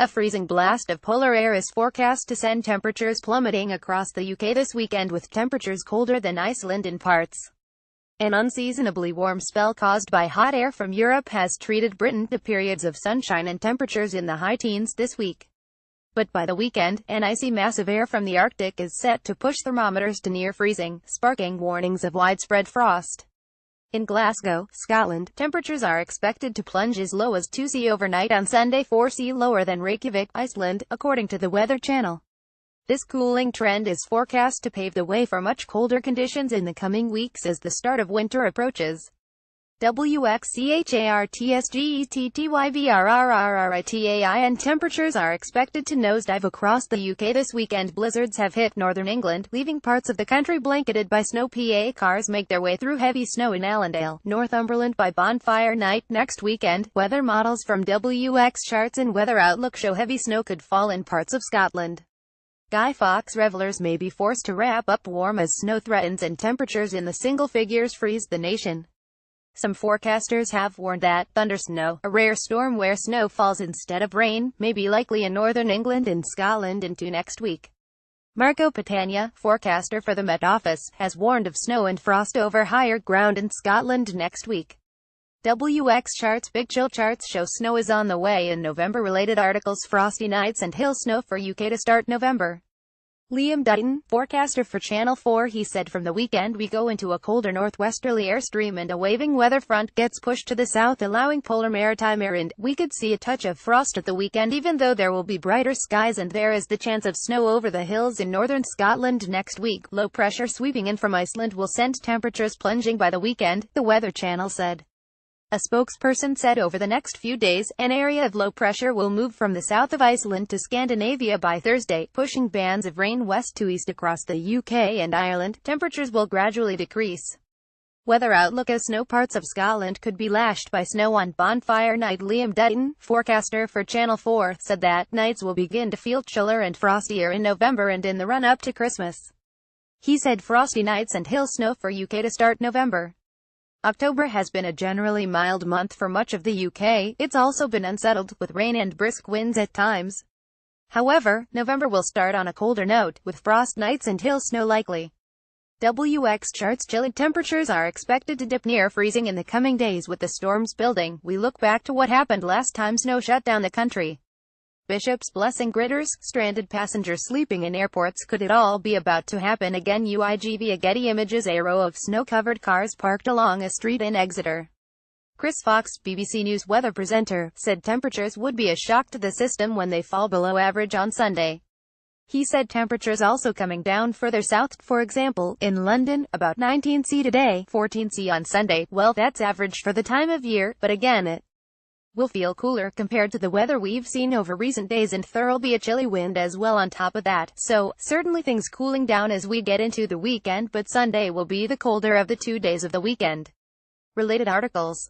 A freezing blast of polar air is forecast to send temperatures plummeting across the UK this weekend, with temperatures colder than Iceland in parts. An unseasonably warm spell caused by hot air from Europe has treated Britain to periods of sunshine and temperatures in the high teens this week. But by the weekend, an icy mass of air from the Arctic is set to push thermometers to near freezing, sparking warnings of widespread frost. In Glasgow, Scotland, temperatures are expected to plunge as low as 2°C overnight on Sunday, 4°C lower than Reykjavik, Iceland, according to the Weather Channel. This cooling trend is forecast to pave the way for much colder conditions in the coming weeks as the start of winter approaches. WXCHARTSGETTYVRRRRITAI and temperatures are expected to nosedive across the UK this weekend. Blizzards have hit northern England, leaving parts of the country blanketed by snow. PA cars make their way through heavy snow in Allendale, Northumberland by bonfire night next weekend. Weather models from WX Charts and Weather Outlook show heavy snow could fall in parts of Scotland. Guy Fawkes revelers may be forced to wrap up warm as snow threatens and temperatures in the single figures freeze the nation. Some forecasters have warned that thundersnow, a rare storm where snow falls instead of rain, may be likely in northern England and Scotland into next week. Marco Patania, forecaster for the Met Office, has warned of snow and frost over higher ground in Scotland next week. WX Charts Big Chill charts show snow is on the way in November. Related articles: frosty nights and hill snow for UK to start November. Liam Dutton, forecaster for Channel 4, he said from the weekend we go into a colder northwesterly airstream and a waving weather front gets pushed to the south, allowing polar maritime air in. We could see a touch of frost at the weekend, even though there will be brighter skies and there is the chance of snow over the hills in northern Scotland next week. Low pressure sweeping in from Iceland will send temperatures plunging by the weekend, the Weather Channel said. A spokesperson said over the next few days, an area of low pressure will move from the south of Iceland to Scandinavia by Thursday, pushing bands of rain west to east across the UK and Ireland. Temperatures will gradually decrease. Weather Outlook: as snow parts of Scotland could be lashed by snow on bonfire night. Liam Dutton, forecaster for Channel 4, said that nights will begin to feel chiller and frostier in November and in the run-up to Christmas. He said frosty nights and hill snow for UK to start November. October has been a generally mild month for much of the UK. It's also been unsettled, with rain and brisk winds at times. However, November will start on a colder note, with frost nights and hill snow likely. WX Charts chilly temperatures are expected to dip near freezing in the coming days with the storms building. We look back to what happened last time snow shut down the country. Bishops blessing gritters, stranded passengers sleeping in airports. Could it all be about to happen again? UIGV Getty Images: a row of snow-covered cars parked along a street in Exeter. Chris Fox, BBC News weather presenter, said temperatures would be a shock to the system when they fall below average on Sunday. He said temperatures also coming down further south, for example, in London, about 19°C today, 14°C on Sunday. Well, that's average for the time of year, but again it will feel cooler compared to the weather we've seen over recent days, and there'll be a chilly wind as well on top of that. So, certainly things cooling down as we get into the weekend, but Sunday will be the colder of the 2 days of the weekend. Related articles.